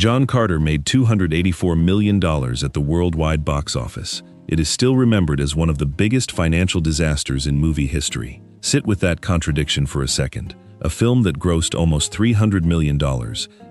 John Carter made $284 million at the worldwide box office. It is still remembered as one of the biggest financial disasters in movie history. Sit with that contradiction for a second. A film that grossed almost $300 million,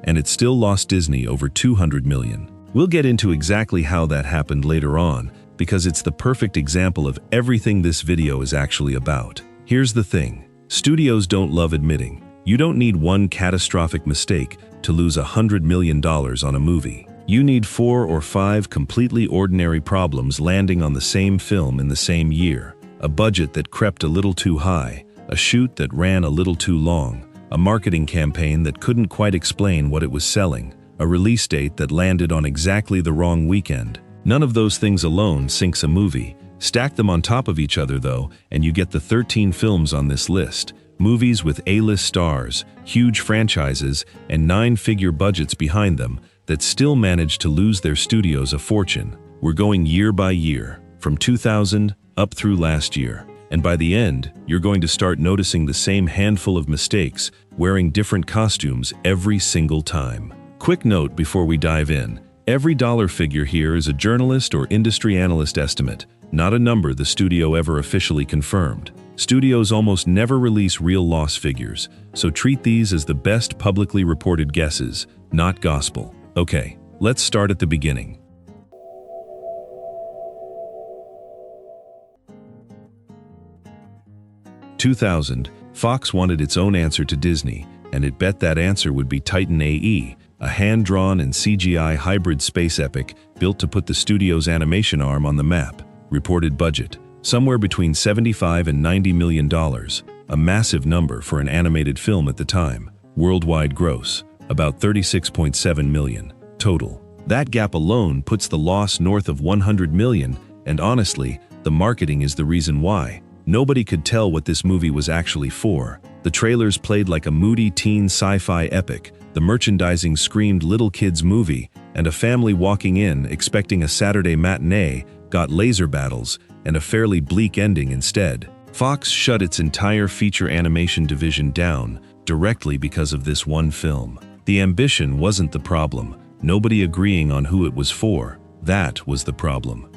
and it still lost Disney over $200 million. We'll get into exactly how that happened later on, because it's the perfect example of everything this video is actually about. Here's the thing. Studios don't love admitting. You don't need one catastrophic mistake to lose $100 million on a movie. You need 4 or 5 completely ordinary problems landing on the same film in the same year. A budget that crept a little too high, a shoot that ran a little too long, a marketing campaign that couldn't quite explain what it was selling, a release date that landed on exactly the wrong weekend. None of those things alone sinks a movie. Stack them on top of each other though, and you get the 13 films on this list. Movies with A-list stars, huge franchises, and 9-figure budgets behind them that still managed to lose their studios a fortune. We're going year by year, from 2000 up through last year. And by the end, you're going to start noticing the same handful of mistakes, wearing different costumes every single time. Quick note before we dive in. Every dollar figure here is a journalist or industry analyst estimate, not a number the studio ever officially confirmed. Studios almost never release real loss figures, so treat these as the best publicly reported guesses, not gospel. Okay, let's start at the beginning. In 2000, Fox wanted its own answer to Disney, and it bet that answer would be Titan AE, a hand-drawn and CGI hybrid space epic built to put the studio's animation arm on the map. Reported budget, somewhere between $75 and $90 million, a massive number for an animated film at the time. Worldwide gross, about $36.7 million. Total. That gap alone puts the loss north of $100 million, and honestly, the marketing is the reason why. Nobody could tell what this movie was actually for. The trailers played like a moody teen sci-fi epic, the merchandising screamed little kids movie, and a family walking in expecting a Saturday matinee got laser battles and a fairly bleak ending instead. Fox shut its entire feature animation division down directly because of this one film. The ambition wasn't the problem. Nobody agreeing on who it was for. That was the problem.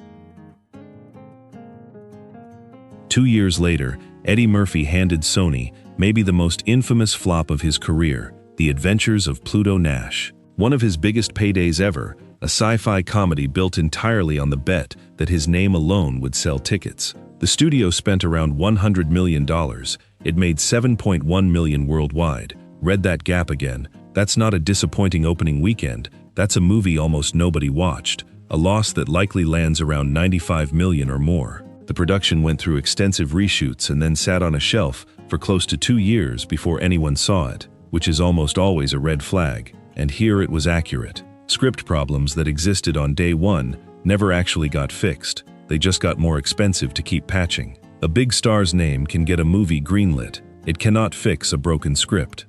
2 years later, Eddie Murphy handed Sony maybe the most infamous flop of his career, The Adventures of Pluto Nash. One of his biggest paydays ever, a sci-fi comedy built entirely on the bet that his name alone would sell tickets. The studio spent around $100 million. It made $7.1 million worldwide. Read that gap again. That's not a disappointing opening weekend. That's a movie almost nobody watched. A loss that likely lands around $95 million or more. The production went through extensive reshoots and then sat on a shelf for close to 2 years before anyone saw it, which is almost always a red flag. And here it was accurate. Script problems that existed on day one never actually got fixed. They just got more expensive to keep patching. A big star's name can get a movie greenlit. It cannot fix a broken script.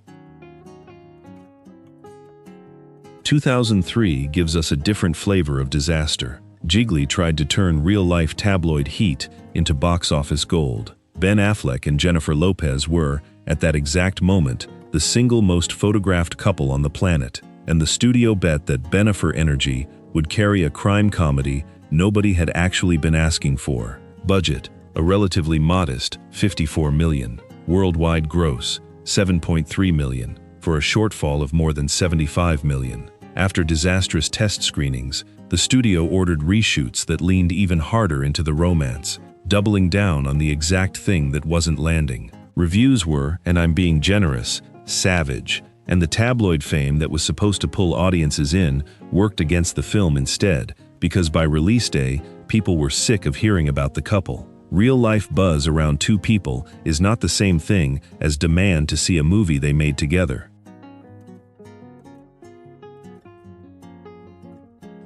2003 gives us a different flavor of disaster. Jiggly tried to turn real-life tabloid heat into box office gold. Ben Affleck and Jennifer Lopez were, at that exact moment, the single most photographed couple on the planet, and the studio bet that Bennifer Energy would carry a crime comedy nobody had actually been asking for. Budget, a relatively modest $54 million. Worldwide gross, $7.3 million, for a shortfall of more than $75 million. After disastrous test screenings, the studio ordered reshoots that leaned even harder into the romance, doubling down on the exact thing that wasn't landing. Reviews were, and I'm being generous, savage, and the tabloid fame that was supposed to pull audiences in worked against the film instead, because by release day, people were sick of hearing about the couple. Real-life buzz around two people is not the same thing as demand to see a movie they made together.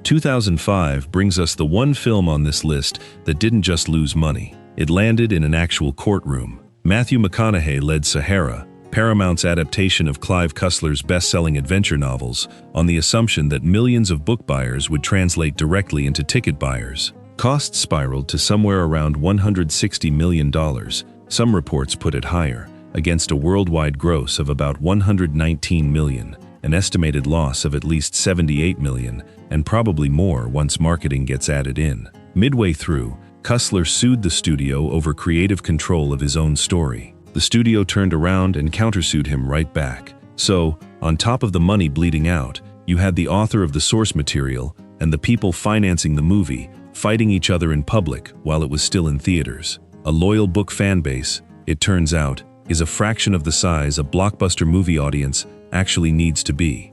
2005 brings us the one film on this list that didn't just lose money. It landed in an actual courtroom. Matthew McConaughey led Sahara, Paramount's adaptation of Clive Cussler's best-selling adventure novels, on the assumption that millions of book buyers would translate directly into ticket buyers. Costs spiraled to somewhere around $160 million. Some reports put it higher, against a worldwide gross of about $119 million. an estimated loss of at least $78 million, and probably more once marketing gets added in. Midway through, Cussler sued the studio over creative control of his own story. The studio turned around and countersued him right back. So, on top of the money bleeding out, you had the author of the source material and the people financing the movie fighting each other in public while it was still in theaters. A loyal book fan base, it turns out, is a fraction of the size a blockbuster movie audience actually needs to be.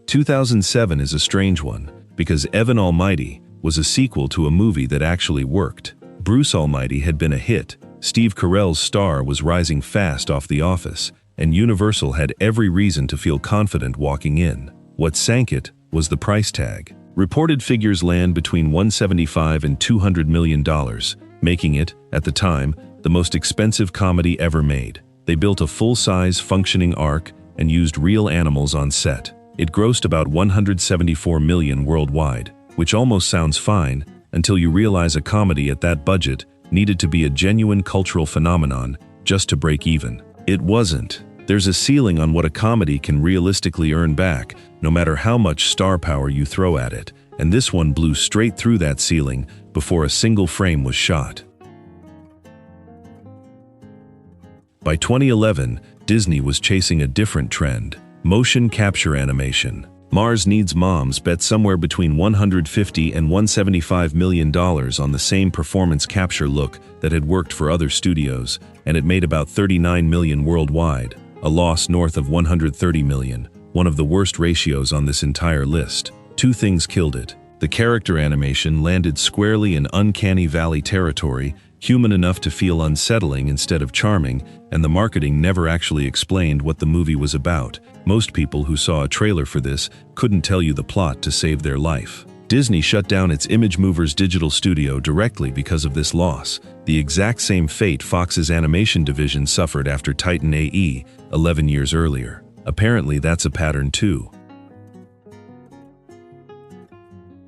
2007 is a strange one, because Evan Almighty was a sequel to a movie that actually worked. Bruce Almighty had been a hit, Steve Carell's star was rising fast off The Office, and Universal had every reason to feel confident walking in. What sank it was the price tag. Reported figures land between $175 and $200 million, making it, at the time, the most expensive comedy ever made. They built a full-size, functioning ark and used real animals on set. It grossed about $174 million worldwide, which almost sounds fine until you realize a comedy at that budget needed to be a genuine cultural phenomenon just to break even. It wasn't. There's a ceiling on what a comedy can realistically earn back, no matter how much star power you throw at it, and this one blew straight through that ceiling before a single frame was shot. By 2011, Disney was chasing a different trend: motion capture animation. Mars Needs Moms bet somewhere between $150 and $175 million on the same performance capture look that had worked for other studios, and it made about $39 million worldwide, a loss north of $130 million, one of the worst ratios on this entire list. Two things killed it. The character animation landed squarely in uncanny valley territory, human enough to feel unsettling instead of charming, and the marketing never actually explained what the movie was about. Most people who saw a trailer for this couldn't tell you the plot to save their life. Disney shut down its Image Movers digital studio directly because of this loss, the exact same fate Fox's animation division suffered after Titan AE 11 years earlier. Apparently that's a pattern too.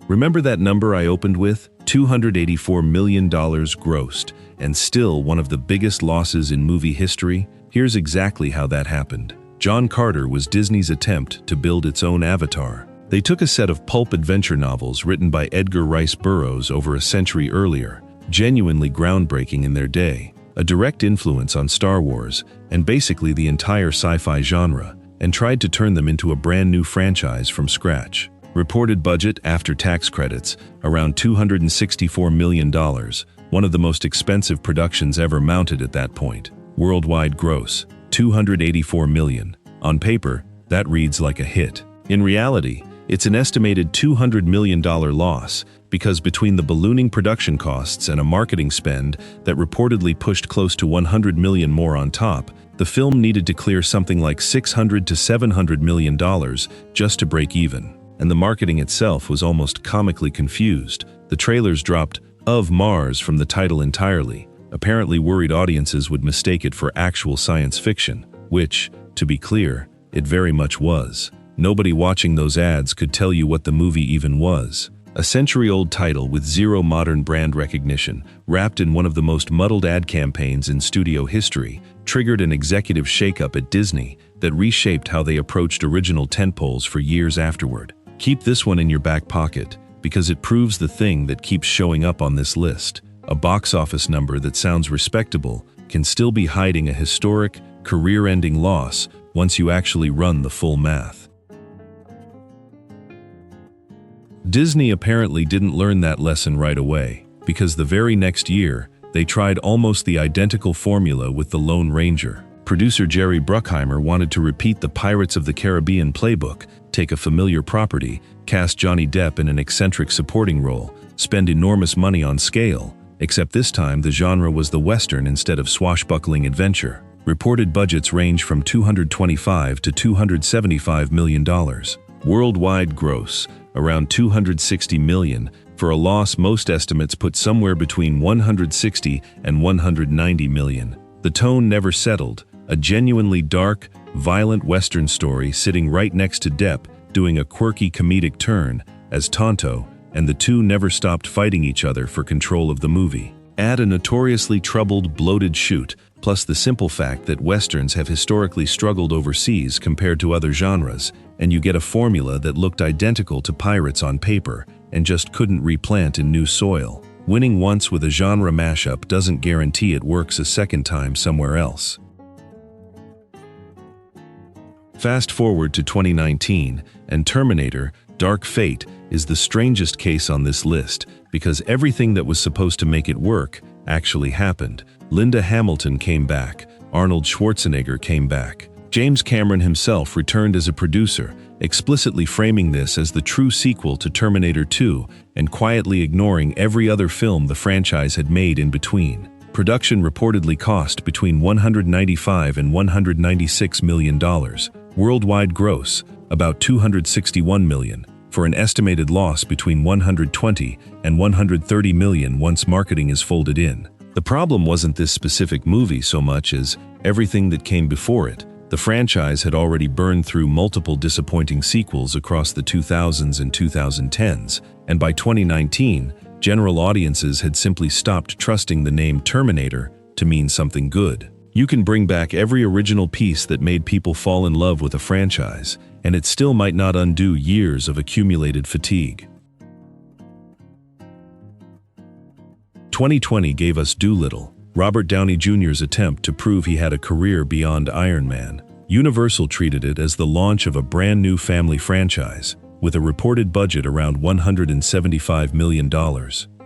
Remember that number I opened with? $284 million grossed, and still one of the biggest losses in movie history? Here's exactly how that happened. John Carter was Disney's attempt to build its own Avatar. They took a set of pulp adventure novels written by Edgar Rice Burroughs over a century earlier, genuinely groundbreaking in their day, a direct influence on Star Wars, and basically the entire sci-fi genre, and tried to turn them into a brand new franchise from scratch. Reported budget after tax credits, around $264 million, one of the most expensive productions ever mounted at that point. Worldwide gross, $284 million. On paper, that reads like a hit. In reality, it's an estimated $200 million loss, because between the ballooning production costs and a marketing spend that reportedly pushed close to $100 million more on top, the film needed to clear something like $600 to $700 million just to break even. And the marketing itself was almost comically confused. The trailers dropped "of Mars" from the title entirely, apparently worried audiences would mistake it for actual science fiction, which, to be clear, it very much was. Nobody watching those ads could tell you what the movie even was. A century-old title with zero modern brand recognition, wrapped in one of the most muddled ad campaigns in studio history, triggered an executive shakeup at Disney that reshaped how they approached original tentpoles for years afterward. Keep this one in your back pocket, because it proves the thing that keeps showing up on this list. A box office number that sounds respectable can still be hiding a historic, career-ending loss once you actually run the full math. Disney apparently didn't learn that lesson right away, because the very next year, they tried almost the identical formula with The Lone Ranger. Producer Jerry Bruckheimer wanted to repeat the Pirates of the Caribbean playbook, take a familiar property, cast Johnny Depp in an eccentric supporting role, spend enormous money on scale, except this time the genre was the Western instead of swashbuckling adventure. Reported budgets range from $225 to $275 million. Worldwide gross, around $260 million, for a loss most estimates put somewhere between $160 and $190 million. The tone never settled, a genuinely dark, violent Western story sitting right next to Depp doing a quirky comedic turn as Tonto, and the two never stopped fighting each other for control of the movie. Add a notoriously troubled, bloated shoot, plus the simple fact that Westerns have historically struggled overseas compared to other genres, and you get a formula that looked identical to Pirates on paper and just couldn't replant in new soil. Winning once with a genre mashup doesn't guarantee it works a second time somewhere else. Fast forward to 2019, and Terminator: Dark Fate is the strangest case on this list because everything that was supposed to make it work actually happened. Linda Hamilton came back, Arnold Schwarzenegger came back. James Cameron himself returned as a producer, explicitly framing this as the true sequel to Terminator 2 and quietly ignoring every other film the franchise had made in between. Production reportedly cost between $195 and $196 million. Worldwide gross, about $261 million, for an estimated loss between $120 and $130 million once marketing is folded in. The problem wasn't this specific movie so much as everything that came before it. The franchise had already burned through multiple disappointing sequels across the 2000s and 2010s, and by 2019, general audiences had simply stopped trusting the name Terminator to mean something good. You can bring back every original piece that made people fall in love with a franchise, and it still might not undo years of accumulated fatigue. 2020 gave us Dolittle, Robert Downey Jr.'s attempt to prove he had a career beyond Iron Man. Universal treated it as the launch of a brand new family franchise, with a reported budget around $175 million.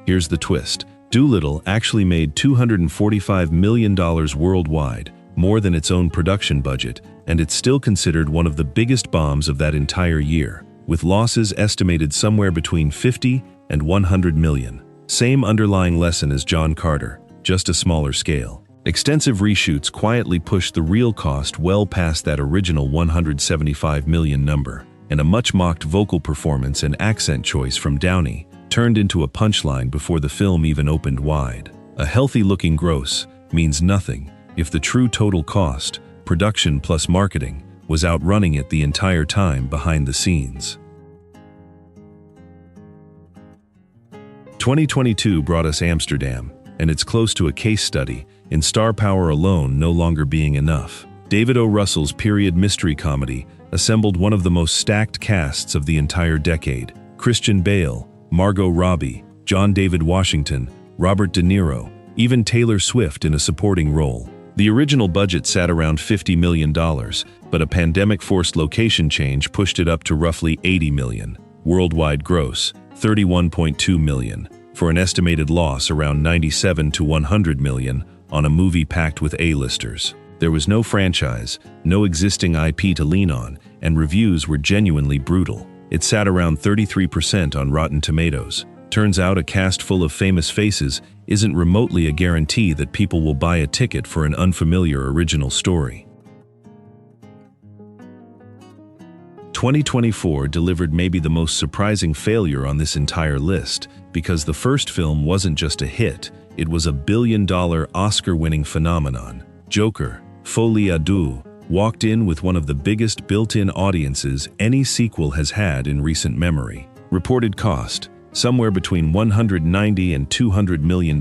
Here's the twist. Dolittle actually made $245 million worldwide, more than its own production budget, and it's still considered one of the biggest bombs of that entire year, with losses estimated somewhere between 50 and 100 million. Same underlying lesson as John Carter, just a smaller scale. Extensive reshoots quietly pushed the real cost well past that original $175 million number, and a much-mocked vocal performance and accent choice from Downey turned into a punchline before the film even opened wide. A healthy-looking gross means nothing if the true total cost, production plus marketing, was outrunning it the entire time behind the scenes. 2022 brought us Amsterdam, and it's close to a case study in star power alone no longer being enough. David O. Russell's period mystery comedy assembled one of the most stacked casts of the entire decade. Christian Bale, Margot Robbie, John David Washington, Robert De Niro, even Taylor Swift in a supporting role. The original budget sat around $50 million, but a pandemic-forced location change pushed it up to roughly $80 million. Worldwide gross, $31.2 million, for an estimated loss around $97 to $100 million on a movie packed with A-listers. There was no franchise, no existing IP to lean on, and reviews were genuinely brutal. It sat around 33% on Rotten Tomatoes. Turns out a cast full of famous faces isn't remotely a guarantee that people will buy a ticket for an unfamiliar original story. 2024 delivered maybe the most surprising failure on this entire list, because the first film wasn't just a hit, it was a billion-dollar Oscar-winning phenomenon. Joker, Folie à Deux, walked in with one of the biggest built-in audiences any sequel has had in recent memory. Reported cost, somewhere between $190 and $200 million.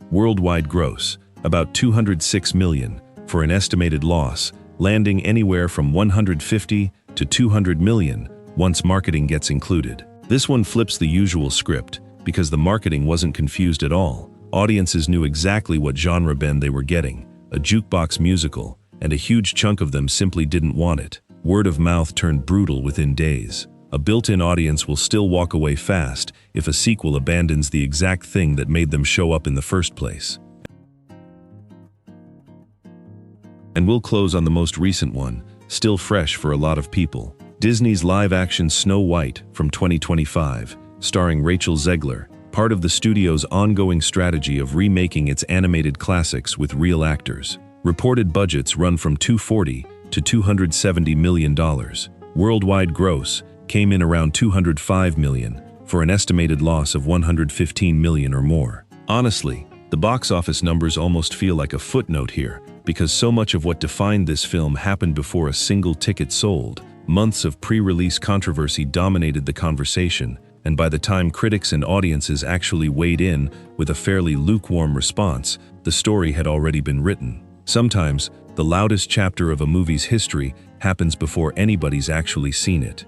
Worldwide gross, about $206 million, for an estimated loss, landing anywhere from $150 to $200 million once marketing gets included. This one flips the usual script, because the marketing wasn't confused at all. Audiences knew exactly what genre bend they were getting, a jukebox musical, and a huge chunk of them simply didn't want it. Word of mouth turned brutal within days. A built-in audience will still walk away fast if a sequel abandons the exact thing that made them show up in the first place. And we'll close on the most recent one, still fresh for a lot of people. Disney's live-action Snow White from 2025, starring Rachel Zegler, part of the studio's ongoing strategy of remaking its animated classics with real actors. Reported budgets run from $240 to $270 million. Worldwide gross came in around $205 million, for an estimated loss of $115 million or more. Honestly, the box office numbers almost feel like a footnote here, because so much of what defined this film happened before a single ticket sold. Months of pre-release controversy dominated the conversation, and by the time critics and audiences actually weighed in with a fairly lukewarm response, the story had already been written. Sometimes, the loudest chapter of a movie's history happens before anybody's actually seen it.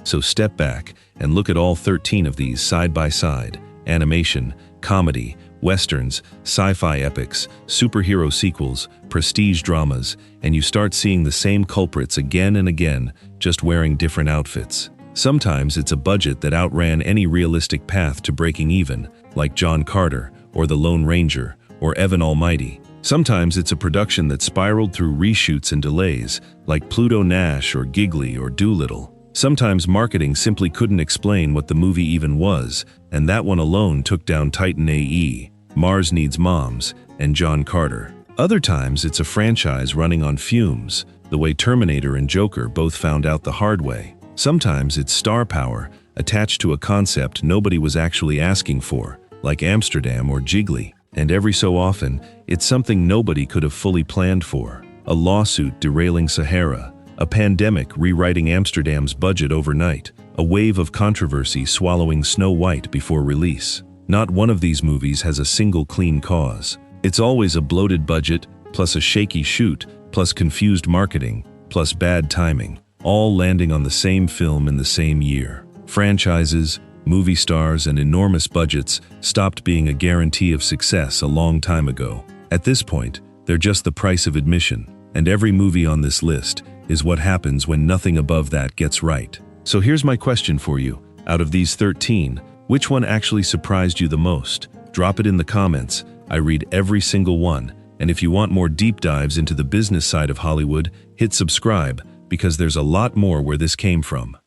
So step back and look at all 13 of these side by side: animation, comedy, westerns, sci-fi epics, superhero sequels, prestige dramas, and you start seeing the same culprits again and again, just wearing different outfits. Sometimes it's a budget that outran any realistic path to breaking even, like John Carter, or The Lone Ranger, or Evan Almighty. Sometimes it's a production that spiraled through reshoots and delays, like Pluto Nash or Giggly or Dolittle. Sometimes marketing simply couldn't explain what the movie even was, and that one alone took down Titan AE, Mars Needs Moms, and John Carter. Other times it's a franchise running on fumes, the way Terminator and Joker both found out the hard way. Sometimes it's star power attached to a concept nobody was actually asking for, like Amsterdam or Jiggly. And every so often, it's something nobody could have fully planned for. A lawsuit derailing Sahara, a pandemic rewriting Amsterdam's budget overnight, a wave of controversy swallowing Snow White before release. Not one of these movies has a single clean cause. It's always a bloated budget, plus a shaky shoot, plus confused marketing, plus bad timing, all landing on the same film in the same year. Franchises, movie stars, and enormous budgets stopped being a guarantee of success a long time ago. At this point, they're just the price of admission, and every movie on this list is what happens when nothing above that gets right. So here's my question for you. Out of these 13, which one actually surprised you the most? Drop it in the comments. I read every single one, and if you want more deep dives into the business side of Hollywood, hit subscribe, because there's a lot more where this came from.